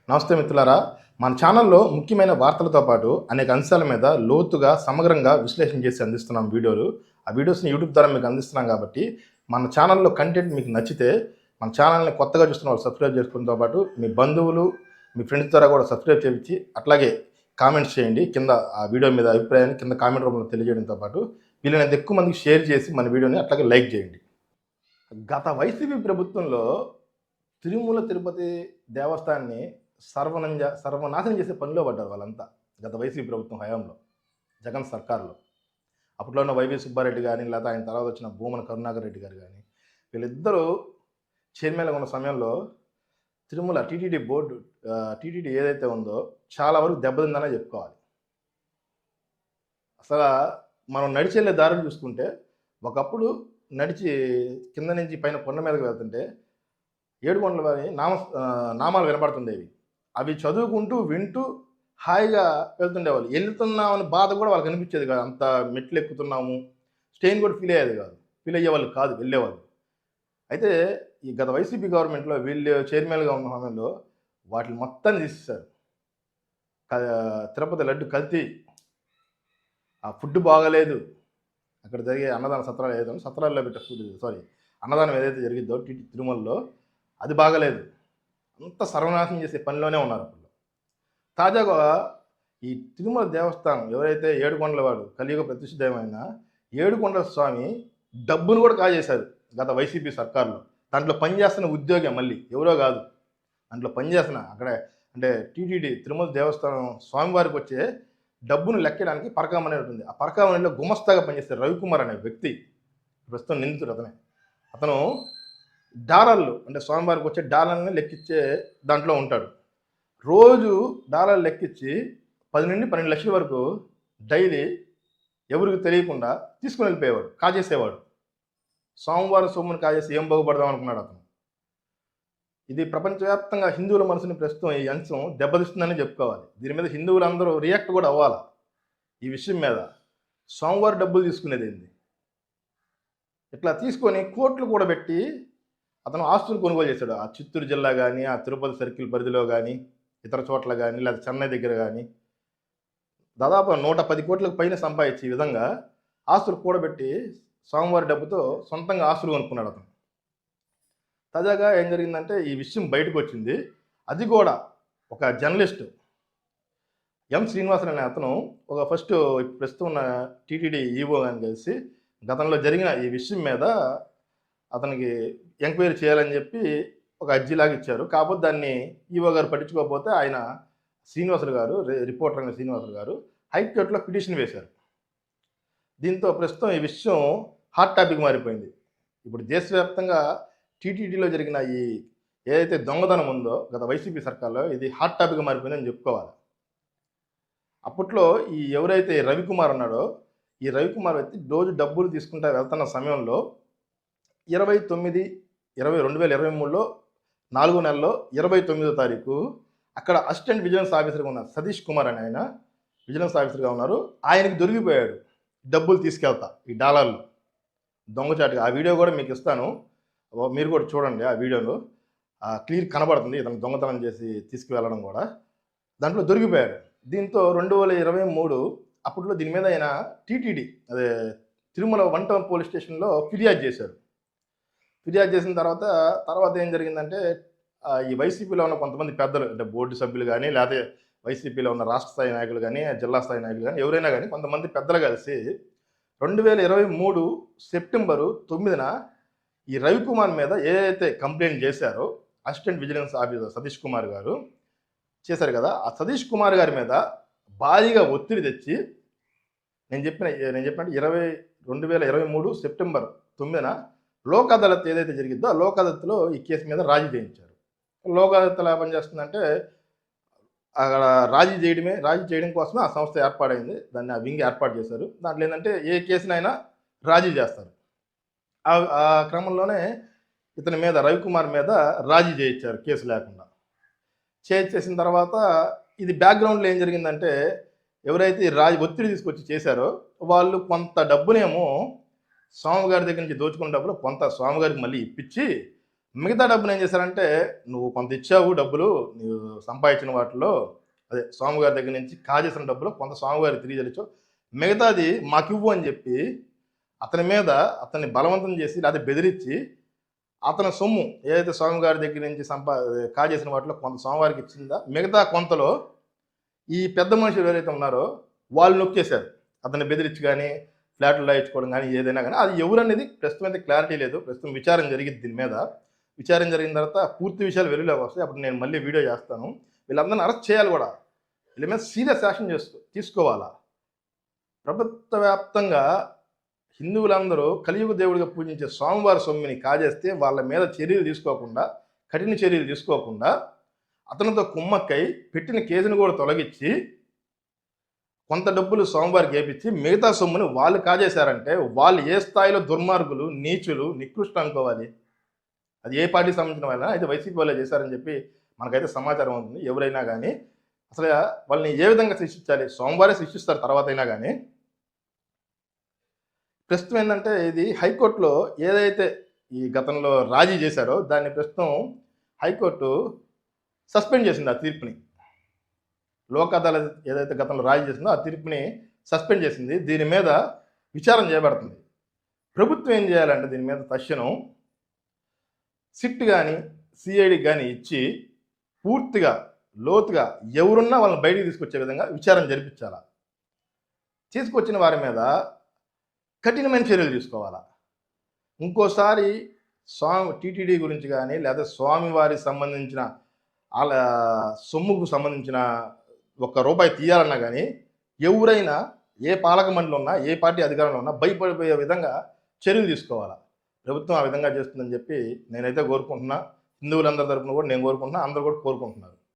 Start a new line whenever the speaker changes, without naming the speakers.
నమస్తే మిత్రులారా. మన ఛానల్లో ముఖ్యమైన వార్తలతో పాటు అనేక అంశాల మీద లోతుగా సమగ్రంగా విశ్లేషణ చేసి అందిస్తున్నాం వీడియోలు. ఆ వీడియోస్ని యూట్యూబ్ ద్వారా మీకు అందిస్తున్నాం కాబట్టి మన ఛానల్లో కంటెంట్ మీకు నచ్చితే మన ఛానల్ని కొత్తగా చూస్తున్న వాళ్ళు సబ్స్క్రైబ్ చేసుకోవడంతో పాటు మీ బంధువులు మీ ఫ్రెండ్స్ ద్వారా కూడా సబ్స్క్రైబ్ చేయించి అట్లాగే కామెంట్స్ చేయండి. కింద ఆ వీడియో మీద అభిప్రాయాన్ని కింద కామెంట్ రూపంలో తెలియజేయడంతో పాటు వీళ్ళని ఎక్కువ మందికి షేర్ చేసి మన వీడియోని అట్లాగే లైక్ చేయండి. గత వైసీపీ ప్రభుత్వంలో తిరుమల తిరుపతి దేవస్థానాన్ని సర్వనాశనం చేసే పనిలో పడ్డారు వాళ్ళంతా. గత వైసీపీ ప్రభుత్వం హయాంలో, జగన్ సర్కార్లో అప్పట్లో ఉన్న వైవి సుబ్బారెడ్డి కానీ, లేదా ఆయన తర్వాత వచ్చిన భూమన కరుణాకర్ రెడ్డి గారు కానీ, వీళ్ళిద్దరూ చైర్మన్గా ఉన్న సమయంలో తిరుమల టీటీడీ ఏదైతే ఉందో చాలా వరకు దెబ్బతిందనే చెప్పుకోవాలి. అసలు మనం నడిచి వెళ్ళే దారులు చూసుకుంటే ఒకప్పుడు నడిచి కింద నుంచి పైన కొండ మీదకి వెళ్తుంటే ఏడుకొండల వారి నామాలు వినపడుతుండేవి. అవి చదువుకుంటూ వింటూ హాయిగా వెళ్తుండేవాళ్ళు. వెళ్తున్నామని బాధ కూడా వాళ్ళకి అనిపించేది కాదు. అంత మెట్లు ఎక్కుతున్నాము స్టెయిన్ కూడా ఫీల్ అయ్యేవాళ్ళు కాదు, వెళ్ళేవాళ్ళు. అయితే ఈ గత వైసీపీ గవర్నమెంట్లో వీళ్ళు చైర్మన్గా ఉన్న సమయంలో వాటిని మొత్తాన్ని తీసేశారు. తిరుపతి లడ్డు కల్తీ, ఆ ఫుడ్ బాగలేదు, అక్కడ జరిగే అన్నదాన సత్రాలు ఏదైతే సత్రాల్లో పెట్టే అన్నదానం ఏదైతే జరిగిద్దో తిరుమలలో అది బాగలేదు. అంత సర్వనాశనం చేసే పనిలోనే ఉన్నారు అప్పుడు. తాజాగా ఈ తిరుమల దేవస్థానం ఎవరైతే ఏడుకొండల వాడు కలియుగ ప్రతిష్ఠితమైన ఏడుకొండల స్వామి డబ్బును కూడా కాజేశారు గత వైసీపీ సర్కారులో. దాంట్లో పనిచేస్తున్న ఉద్యోగం మళ్ళీ ఎవరో కాదు, దాంట్లో పనిచేస్తున్న అక్కడ అంటే టీటీడీ తిరుమల దేవస్థానం స్వామివారికి వచ్చే డబ్బును లెక్కడానికి పరకామణి ఉంటుంది. ఆ పరకామణిలో గుమస్తాగా పనిచేస్తే రవికుమార్ అనే వ్యక్తి ప్రస్తుతం నిందితుడు. అతను డాలర్లు అంటే స్వామివారికి వచ్చే డాలర్ని లెక్కించే దాంట్లో ఉంటాడు. రోజు డాలర్లు లెక్కించి 10 నుండి 12 లక్షల వరకు డైలీ ఎవరికి తెలియకుండా తీసుకుని వెళ్ళిపోయేవాడు, కాజేసేవాడు. స్వామివారి సొమ్మును కాజేసి ఏం బాగుపడదాం అనుకున్నాడు అతను. ఇది ప్రపంచవ్యాప్తంగా హిందువుల మనసుని ప్రస్తుతం ఈ అంశం దెబ్బతీస్తుందని చెప్పుకోవాలి. దీని మీద హిందువులందరూ రియాక్ట్ కూడా అవ్వాలి. ఈ విషయం మీద స్వామివారి డబ్బులు తీసుకునేది ఏంది? ఇట్లా తీసుకొని కోట్లు కూడా పెట్టి అతను ఆస్తులు కొనుగోలు చేశాడు. ఆ చిత్తూరు జిల్లా కానీ, ఆ తిరుపతి సర్కిల్ పరిధిలో కానీ, ఇతర చోట్ల కానీ, లేదా చెన్నై దగ్గర కానీ దాదాపు 110 కోట్లకు పైన సంపాదించి ఈ విధంగా ఆస్తులు కూడబెట్టి స్వామివారి డబ్బుతో సొంతంగా ఆస్తులు కొనుక్కున్నాడు అతను. తాజాగా ఏం జరిగిందంటే ఈ విషయం బయటకు వచ్చింది. అది కూడా ఒక జర్నలిస్టు ఎం శ్రీనివాసన్ అనే అతను ఫస్ట్ ప్రస్తుతం ఉన్న టీటీడీ ఈవో అని కలిసి గతంలో జరిగిన ఈ విషయం మీద అతనికి ఎంక్వైరీ చేయాలని చెప్పి ఒక అర్జీలాగా ఇచ్చారు. కాకపోతే దాన్ని ఈవో గారు పట్టించుకోకపోతే ఆయన శ్రీనివాసులు గారు, రిపోర్టర్ అయిన శ్రీనివాసులు గారు హైకోర్టులో పిటిషన్ వేశారు. దీంతో ప్రస్తుతం ఈ విషయం హాట్ టాపిక్ మారిపోయింది. ఇప్పుడు దేశవ్యాప్తంగా టీటీడీలో జరిగిన ఈ ఏదైతే దొంగతనం ఉందో గత వైసీపీ సర్కార్లో ఇది హాట్ టాపిక్ మారిపోయిందని చెప్పుకోవాలి. అప్పట్లో ఈ ఎవరైతే రవికుమార్ ఉన్నాడో ఈ రవికుమార్ వ్యక్తి రోజు డబ్బులు తీసుకుంటా వెళ్తున్న సమయంలో 2023లో 4 నెలలో 29వ తారీఖు అక్కడ అసిస్టెంట్ విజిలెన్స్ ఆఫీసర్గా ఉన్న సతీష్ కుమార్ అని ఆయన విజిలెన్స్ ఆఫీసర్గా ఉన్నారు. ఆయనకి దొరికిపోయాడు డబ్బులు తీసుకెళ్తా ఈ డాలర్లు దొంగచాటుగా. ఆ వీడియో కూడా మీకు ఇస్తాను, మీరు కూడా చూడండి. ఆ వీడియోలో క్లియర్ కనబడుతుంది ఇతను దొంగతనం చేసి తీసుకువెళ్ళడం కూడా. దాంట్లో దొరికిపోయాడు. దీంతో 2023 అప్పట్లో దీని మీద ఆయన టీటీడీ అదే తిరుమల 1 టౌన్ పోలీస్ స్టేషన్లో ఫిర్యాదు చేశారు. ఫిర్యాదు చేసిన తర్వాత ఏం జరిగిందంటే ఈ వైసీపీలో ఉన్న కొంతమంది పెద్దలు అంటే బోర్డు సభ్యులు కానీ, లేకపోతే వైసీపీలో ఉన్న రాష్ట్ర స్థాయి నాయకులు కానీ, జిల్లా స్థాయి నాయకులు కానీ, ఎవరైనా కానీ కొంతమంది పెద్దలు కలిసి 2023 సెప్టెంబర్ 9న ఈ రవికుమార్ మీద ఏదైతే కంప్లైంట్ చేశారో assistant vigilance officer Satish Kumar గారు చేశారు కదా, ఆ సతీష్ కుమార్ గారి మీద భారీగా ఒత్తిడి తెచ్చి నేను చెప్పినట్టు 2023 సెప్టెంబర్ 9న లోక్ అదాలత్ ఏదైతే జరిగిద్దో ఆ లోక్ అదాలత్లో ఈ కేసు మీద రాజీ చేయించారు. లోక్ అదాలత్ ఎలా పనిచేస్తుందంటే అక్కడ రాజీ చేయడం కోసమే ఆ సంస్థ ఏర్పాటైంది. దాన్ని ఆ వింగ్ ఏర్పాటు చేశారు. దాంట్లో ఏంటంటే ఏ కేసునైనా రాజీ చేస్తారు. ఆ క్రమంలోనే ఇతని మీద రవికుమార్ మీద రాజీ చేయించారు కేసు లేకుండా. చేసిన తర్వాత ఇది బ్యాక్గ్రౌండ్లో ఏం జరిగిందంటే ఎవరైతే ఒత్తిడి తీసుకొచ్చి చేశారో వాళ్ళు కొంత డబ్బునేమో స్వామిగారి దగ్గర నుంచి దోచుకున్న డబ్బులు కొంత స్వామిగారికి మళ్ళీ ఇప్పించి మిగతా డబ్బును ఏం చేశారంటే, నువ్వు కొంత ఇచ్చావు డబ్బులు, నువ్వు సంపాదించిన వాటిలో అదే స్వామివారి దగ్గర నుంచి కాజేసిన డబ్బులు కొంత స్వామివారికి తిరిగి చెల్లించావు. మిగతాది మాకివ్వు అని చెప్పి అతని మీద అతన్ని బలవంతం చేసి లేదా బెదిరించి అతని సొమ్ము ఏదైతే స్వామివారి దగ్గర నుంచి కాజేసిన వాటిలో కొంత స్వామివారికి ఇచ్చిందా, మిగతా కొంతలో ఈ పెద్ద మనుషులు ఎవరైతే ఉన్నారో వాళ్ళు నొక్కేశారు. అతన్ని బెదిరించి కానీ ఫ్లాట్లు రాయించుకోవడం కానీ ఏదైనా కానీ అది ఎవరనేది ప్రస్తుతం అయితే క్లారిటీ లేదు. ప్రస్తుతం విచారణ జరిగింది దీని మీద. విచారణ జరిగిన తర్వాత పూర్తి విషయాలు వెలుగులోకి వస్తాయి. అప్పుడు నేను మళ్ళీ వీడియో చేస్తాను. వీళ్ళందరినీ అరెస్ట్ చేయాలి కూడా. వీళ్ళ మీద సీరియస్ యాక్షన్ తీసుకోవాలా. ప్రభుత్వ వ్యాప్తంగా హిందువులందరూ కలియుగ దేవుడిగా పూజించే స్వామివారి సొమ్మిని కాజేస్తే వాళ్ళ మీద చర్యలు తీసుకోకుండా, కఠిన చర్యలు తీసుకోకుండా అతనితో కుమ్మక్కై పెట్టిన కేసును కూడా తొలగించి కొంత డబ్బులు స్వామివారికి ఏపించి మిగతా సొమ్ముని వాళ్ళు కాజేశారంటే వాళ్ళు ఏ స్థాయిలో దుర్మార్గులు, నీచులు, నికృష్ట అనుకోవాలి. అది ఏ పార్టీకి సంబంధించిన వాళ్ళ అయితే వైసీపీ వాళ్ళే చేశారని చెప్పి మనకైతే సమాచారం ఉంటుంది. ఎవరైనా కానీ అసలు వాళ్ళని ఏ విధంగా శిక్షించాలి? స్వామివారే శిక్షిస్తారు తర్వాత అయినా కానీ. ప్రస్తుతం ఏంటంటే ఇది హైకోర్టులో ఏదైతే ఈ గతంలో రాజీ చేశారో దాన్ని ప్రస్తుతం హైకోర్టు సస్పెండ్ చేసింది. ఆ తీర్పుని లోక్ అదాలత్ ఏదైతే గతంలో రాజీ చేసిందో ఆ తీర్పుని సస్పెండ్ చేసింది. దీని మీద విచారణ చేయబడుతుంది. ప్రభుత్వం ఏం చేయాలంటే దీని మీద తక్షణం సిట్ కానీ సిఐడి కానీ ఇచ్చి పూర్తిగా లోతుగా ఎవరున్నా వాళ్ళని బయటికి తీసుకొచ్చే విధంగా విచారణ జరిపించాలా. తీసుకొచ్చిన వారి మీద కఠినమైన చర్యలు తీసుకోవాలా. ఇంకోసారి టీటీడీ గురించి కానీ లేదా స్వామివారికి సంబంధించిన వాళ్ళ సొమ్ముకు సంబంధించిన ₹1 తీయాలన్నా కానీ ఎవరైనా ఏ పాలక మండలి ఉన్నా ఏ పార్టీ అధికారంలో ఉన్నా భయపడిపోయే విధంగా చర్యలు తీసుకోవాలా. ప్రభుత్వం ఆ విధంగా చేస్తుందని చెప్పి నేనైతే కోరుకుంటున్నా. హిందువులందరి తరపున కూడా నేను కోరుకుంటున్నా, అందరూ కూడా కోరుకుంటున్నారు.